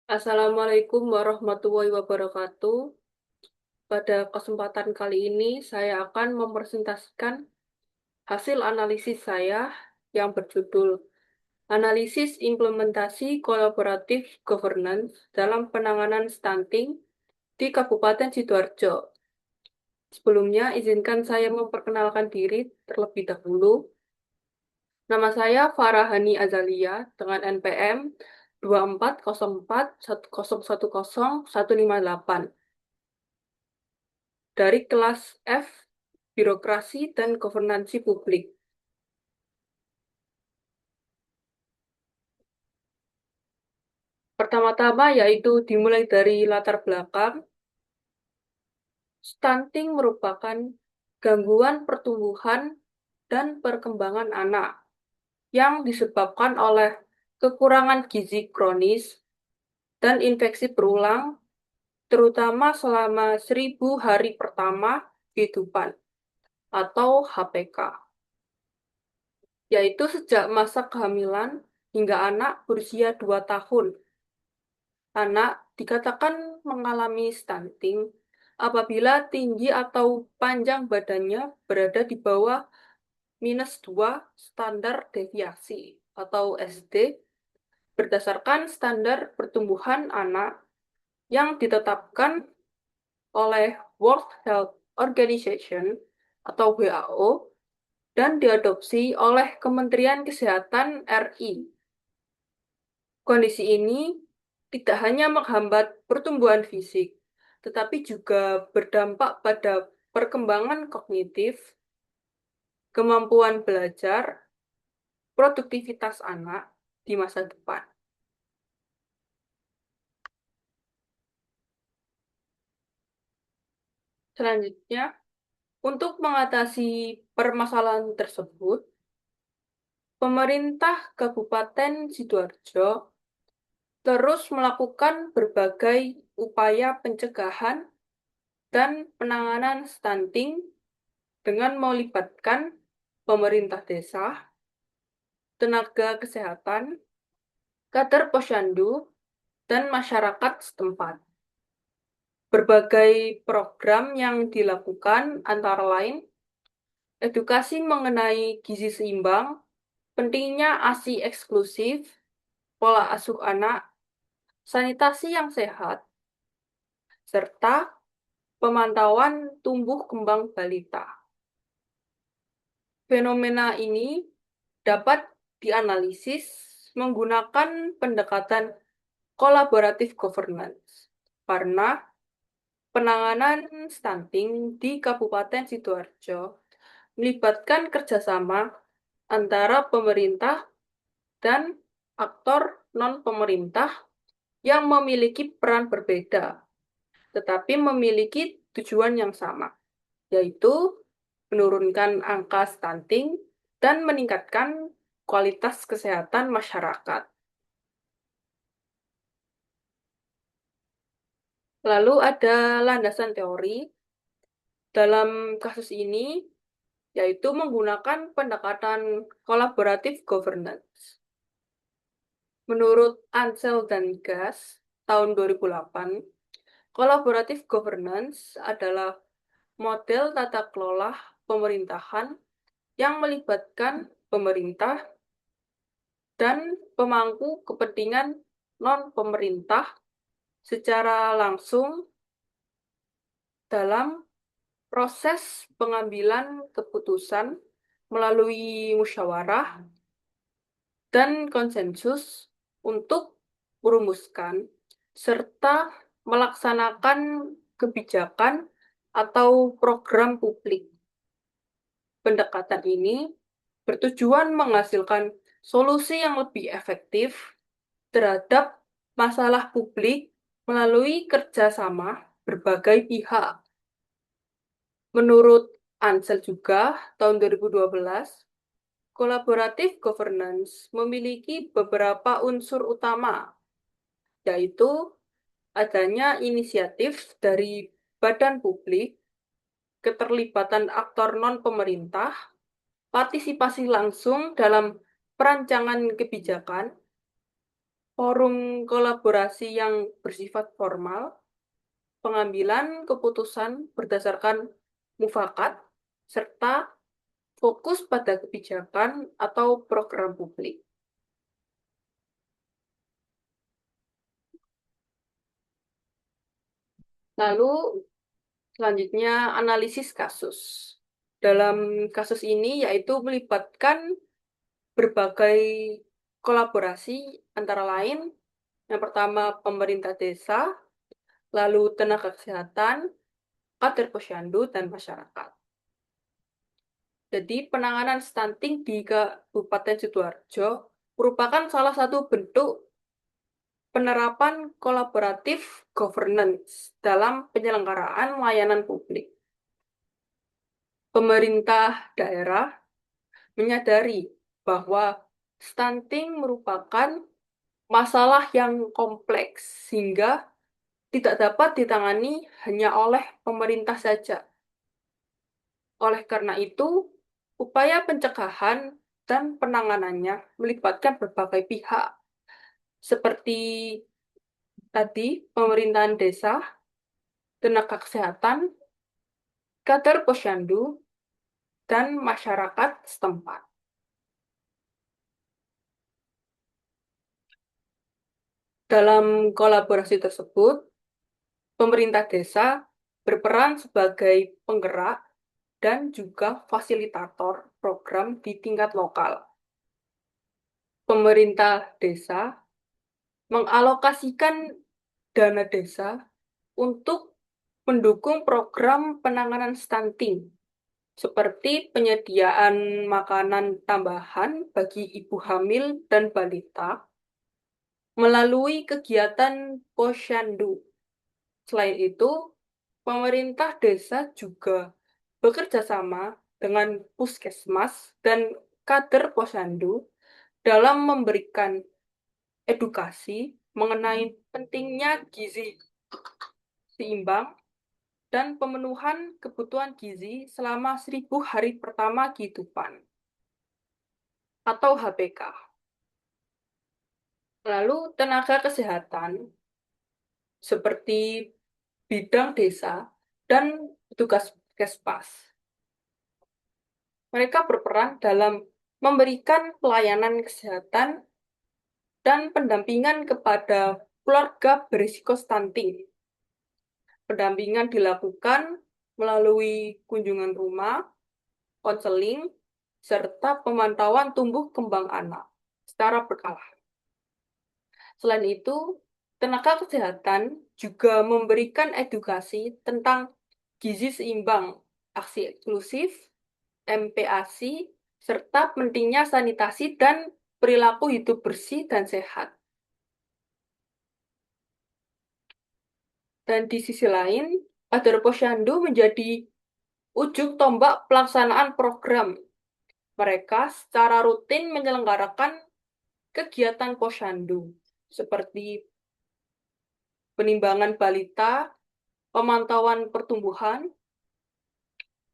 Assalamualaikum warahmatullahi wabarakatuh. Pada kesempatan kali ini, saya akan mempresentasikan hasil analisis saya yang berjudul Analisis Implementasi Kolaboratif Governance dalam Penanganan Stunting di Kabupaten Sidoarjo. Sebelumnya, izinkan saya memperkenalkan diri terlebih dahulu. Nama saya Farahani Azalia dengan NPM 240410100158 dari kelas F, Birokrasi dan Governansi Publik. Pertama-tama yaitu dimulai dari latar belakang. Stunting merupakan gangguan pertumbuhan dan perkembangan anak yang disebabkan oleh kekurangan gizi kronis dan infeksi berulang, terutama selama 1000 hari pertama kehidupan atau HPK, yaitu sejak masa kehamilan hingga anak berusia 2 tahun. Anak dikatakan mengalami stunting apabila tinggi atau panjang badannya berada di bawah -2 standar deviasi atau SD berdasarkan standar pertumbuhan anak yang ditetapkan oleh World Health Organization atau WHO dan diadopsi oleh Kementerian Kesehatan RI. Kondisi ini tidak hanya menghambat pertumbuhan fisik, tetapi juga berdampak pada perkembangan kognitif, kemampuan belajar, produktivitas anak di masa depan. Selanjutnya, untuk mengatasi permasalahan tersebut, pemerintah Kabupaten Sidoarjo terus melakukan berbagai upaya pencegahan dan penanganan stunting dengan melibatkan pemerintah desa, tenaga kesehatan, kader posyandu, dan masyarakat setempat. Berbagai program yang dilakukan antara lain edukasi mengenai gizi seimbang, pentingnya ASI eksklusif, pola asuh anak, sanitasi yang sehat, serta pemantauan tumbuh kembang balita. Fenomena ini dapat dianalisis menggunakan pendekatan kolaboratif governance karena penanganan stunting di Kabupaten Sidoarjo melibatkan kerjasama antara pemerintah dan aktor non-pemerintah yang memiliki peran berbeda, tetapi memiliki tujuan yang sama, yaitu menurunkan angka stunting dan meningkatkan kualitas kesehatan masyarakat. Lalu ada landasan teori dalam kasus ini, yaitu menggunakan pendekatan kolaboratif governance. Menurut Ansel dan Gas tahun 2008, kolaboratif governance adalah model tata kelola pemerintahan yang melibatkan pemerintah dan pemangku kepentingan non-pemerintah secara langsung dalam proses pengambilan keputusan melalui musyawarah dan konsensus untuk merumuskan serta melaksanakan kebijakan atau program publik. Pendekatan ini bertujuan menghasilkan solusi yang lebih efektif terhadap masalah publik melalui kerjasama berbagai pihak. Menurut Ansel juga, tahun 2012, kolaboratif governance memiliki beberapa unsur utama, yaitu adanya inisiatif dari badan publik, keterlibatan aktor non-pemerintah, partisipasi langsung dalam perancangan kebijakan, forum kolaborasi yang bersifat formal, pengambilan keputusan berdasarkan mufakat, serta fokus pada kebijakan atau program publik. Lalu selanjutnya analisis kasus. Dalam kasus ini yaitu melibatkan berbagai kolaborasi antara lain yang pertama pemerintah desa, lalu tenaga kesehatan, kader posyandu, dan masyarakat. Jadi penanganan stunting di Kabupaten Sidoarjo merupakan salah satu bentuk penerapan kolaboratif governance dalam penyelenggaraan layanan publik. Pemerintah daerah menyadari bahwa stunting merupakan masalah yang kompleks sehingga tidak dapat ditangani hanya oleh pemerintah saja. Oleh karena itu, upaya pencegahan dan penanganannya melibatkan berbagai pihak, seperti tadi pemerintahan desa, tenaga kesehatan, kader posyandu, dan masyarakat setempat. Dalam kolaborasi tersebut, pemerintah desa berperan sebagai penggerak dan juga fasilitator program di tingkat lokal. Pemerintah desa mengalokasikan dana desa untuk mendukung program penanganan stunting, seperti penyediaan makanan tambahan bagi ibu hamil dan balita melalui kegiatan posyandu. Selain itu, pemerintah desa juga bekerja sama dengan puskesmas dan kader posyandu dalam memberikan edukasi mengenai pentingnya gizi seimbang dan pemenuhan kebutuhan gizi selama 1000 hari pertama kehidupan atau HPK. Lalu tenaga kesehatan seperti bidang desa dan petugas puskesmas. Mereka berperan dalam memberikan pelayanan kesehatan dan pendampingan kepada keluarga berisiko stunting. Pendampingan dilakukan melalui kunjungan rumah, konseling, serta pemantauan tumbuh kembang anak secara berkala. Selain itu, tenaga kesehatan juga memberikan edukasi tentang gizi seimbang, aksi eksklusif, MPASI, serta pentingnya sanitasi dan perilaku hidup bersih dan sehat. Dan di sisi lain, kader posyandu menjadi ujung tombak pelaksanaan program. Mereka secara rutin menyelenggarakan kegiatan posyandu, seperti penimbangan balita, pemantauan pertumbuhan,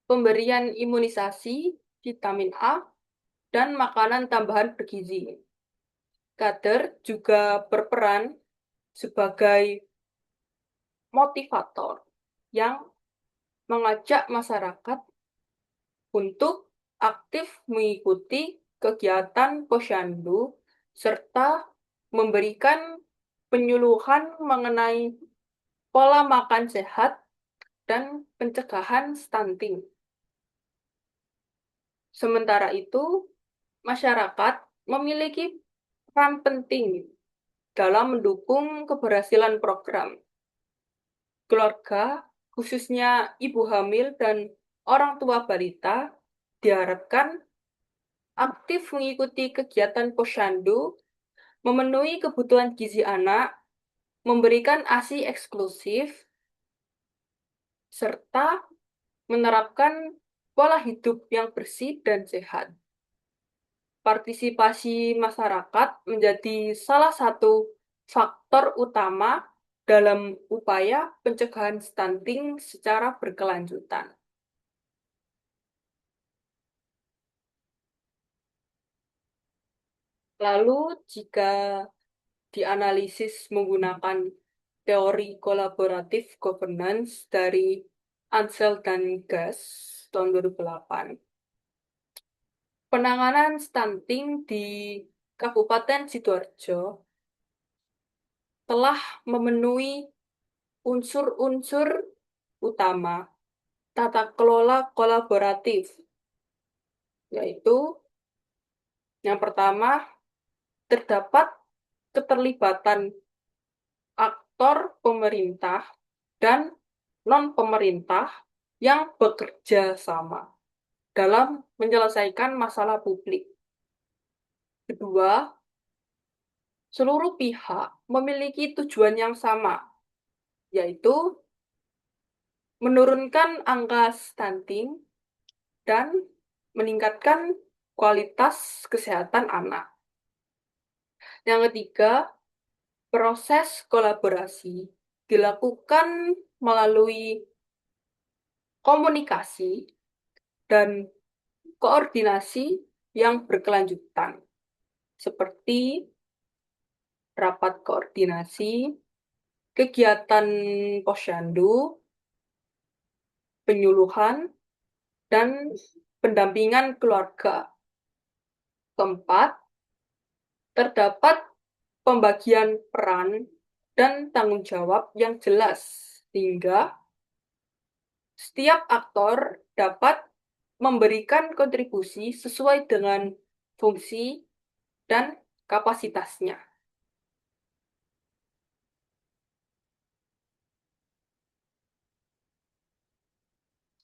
pemberian imunisasi, vitamin A, dan makanan tambahan bergizi. Kader juga berperan sebagai motivator yang mengajak masyarakat untuk aktif mengikuti kegiatan posyandu serta memberikan penyuluhan mengenai pola makan sehat dan pencegahan stunting. Sementara itu, masyarakat memiliki peran penting dalam mendukung keberhasilan program. Keluarga, khususnya ibu hamil dan orang tua balita, diharapkan aktif mengikuti kegiatan posyandu, memenuhi kebutuhan gizi anak, memberikan ASI eksklusif, serta menerapkan pola hidup yang bersih dan sehat. Partisipasi masyarakat menjadi salah satu faktor utama dalam upaya pencegahan stunting secara berkelanjutan. Lalu, jika dianalisis menggunakan teori kolaboratif governance dari Ansel dan Gas tahun 2008. Penanganan stunting di Kabupaten Sidoarjo telah memenuhi unsur-unsur utama tata kelola kolaboratif, yaitu yang pertama, terdapat keterlibatan aktor pemerintah dan non-pemerintah yang bekerja sama dalam menyelesaikan masalah publik. Kedua, seluruh pihak memiliki tujuan yang sama, yaitu menurunkan angka stunting dan meningkatkan kualitas kesehatan anak. Yang ketiga, proses kolaborasi dilakukan melalui komunikasi dan koordinasi yang berkelanjutan, seperti rapat koordinasi, kegiatan posyandu, penyuluhan, dan pendampingan keluarga. Keempat, terdapat pembagian peran dan tanggung jawab yang jelas, sehingga setiap aktor dapat memberikan kontribusi sesuai dengan fungsi dan kapasitasnya.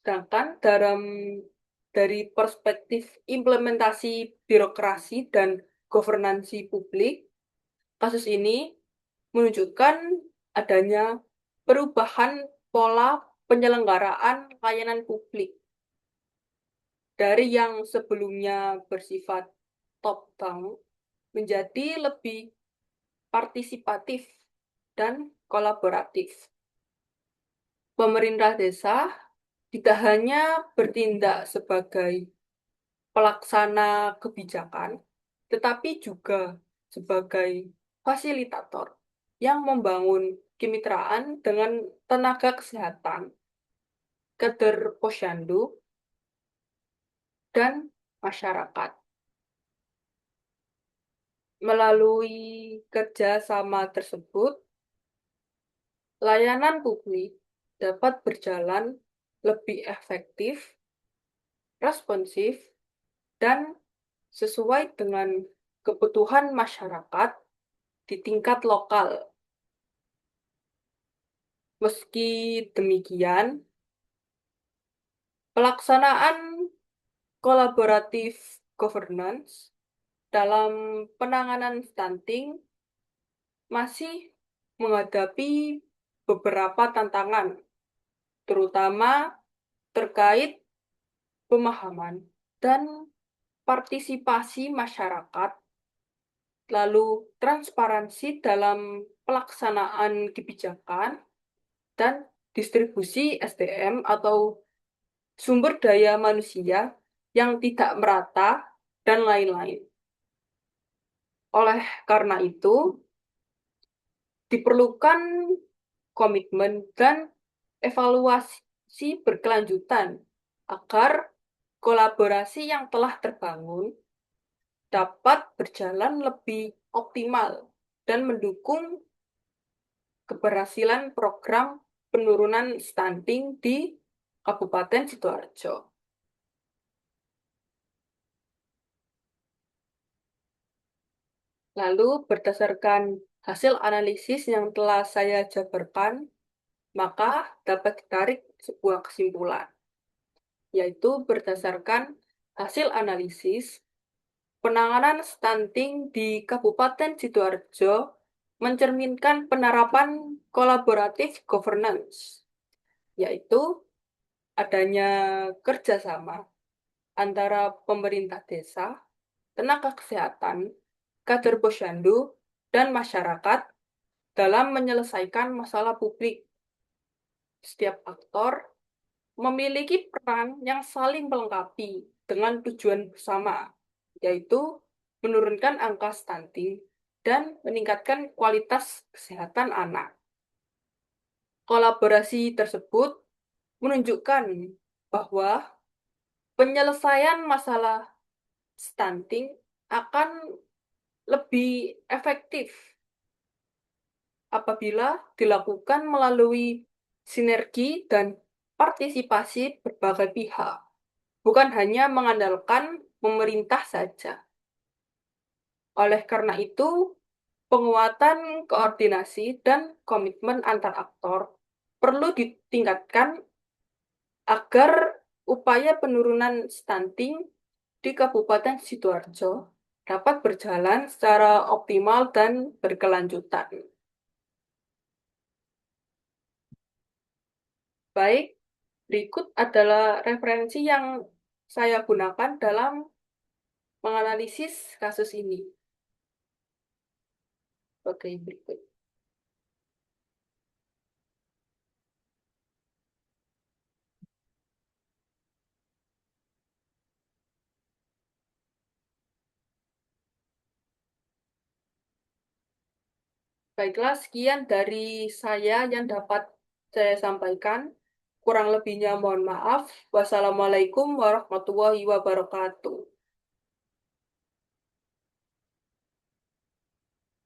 Sedangkan dari perspektif implementasi birokrasi dan governansi publik, kasus ini menunjukkan adanya perubahan pola penyelenggaraan layanan publik dari yang sebelumnya bersifat top-down menjadi lebih partisipatif dan kolaboratif. Pemerintah desa tidak hanya bertindak sebagai pelaksana kebijakan, tetapi juga sebagai fasilitator yang membangun kemitraan dengan tenaga kesehatan, kader posyandu, dan masyarakat. Melalui kerjasama tersebut, layanan publik dapat berjalan lebih efektif, responsif, dan sesuai dengan kebutuhan masyarakat di tingkat lokal. Meski demikian, pelaksanaan kolaboratif governance dalam penanganan stunting masih menghadapi beberapa tantangan, terutama terkait pemahaman dan partisipasi masyarakat, lalu transparansi dalam pelaksanaan kebijakan, dan distribusi SDM atau sumber daya manusia yang tidak merata, dan lain-lain. Oleh karena itu, diperlukan komitmen dan evaluasi berkelanjutan agar kolaborasi yang telah terbangun dapat berjalan lebih optimal dan mendukung keberhasilan program penurunan stunting di Kabupaten Sidoarjo. Lalu, berdasarkan hasil analisis yang telah saya jabarkan, maka dapat ditarik sebuah kesimpulan, yaitu berdasarkan hasil analisis, penanganan stunting di Kabupaten Sidoarjo mencerminkan penerapan kolaboratif governance, yaitu adanya kerjasama antara pemerintah desa, tenaga kesehatan, kader posyandu, dan masyarakat dalam menyelesaikan masalah publik. Setiap aktor memiliki peran yang saling melengkapi dengan tujuan bersama, yaitu menurunkan angka stunting dan meningkatkan kualitas kesehatan anak. Kolaborasi tersebut menunjukkan bahwa penyelesaian masalah stunting akan lebih efektif apabila dilakukan melalui sinergi dan partisipasi berbagai pihak, bukan hanya mengandalkan pemerintah saja. Oleh karena itu, penguatan koordinasi dan komitmen antar aktor perlu ditingkatkan agar upaya penurunan stunting di Kabupaten Sidoarjo dapat berjalan secara optimal dan berkelanjutan. Baik, berikut adalah referensi yang saya gunakan dalam menganalisis kasus ini. Oke, berikut. Baiklah, sekian dari saya yang dapat saya sampaikan. Kurang lebihnya mohon maaf. Wassalamualaikum warahmatullahi wabarakatuh.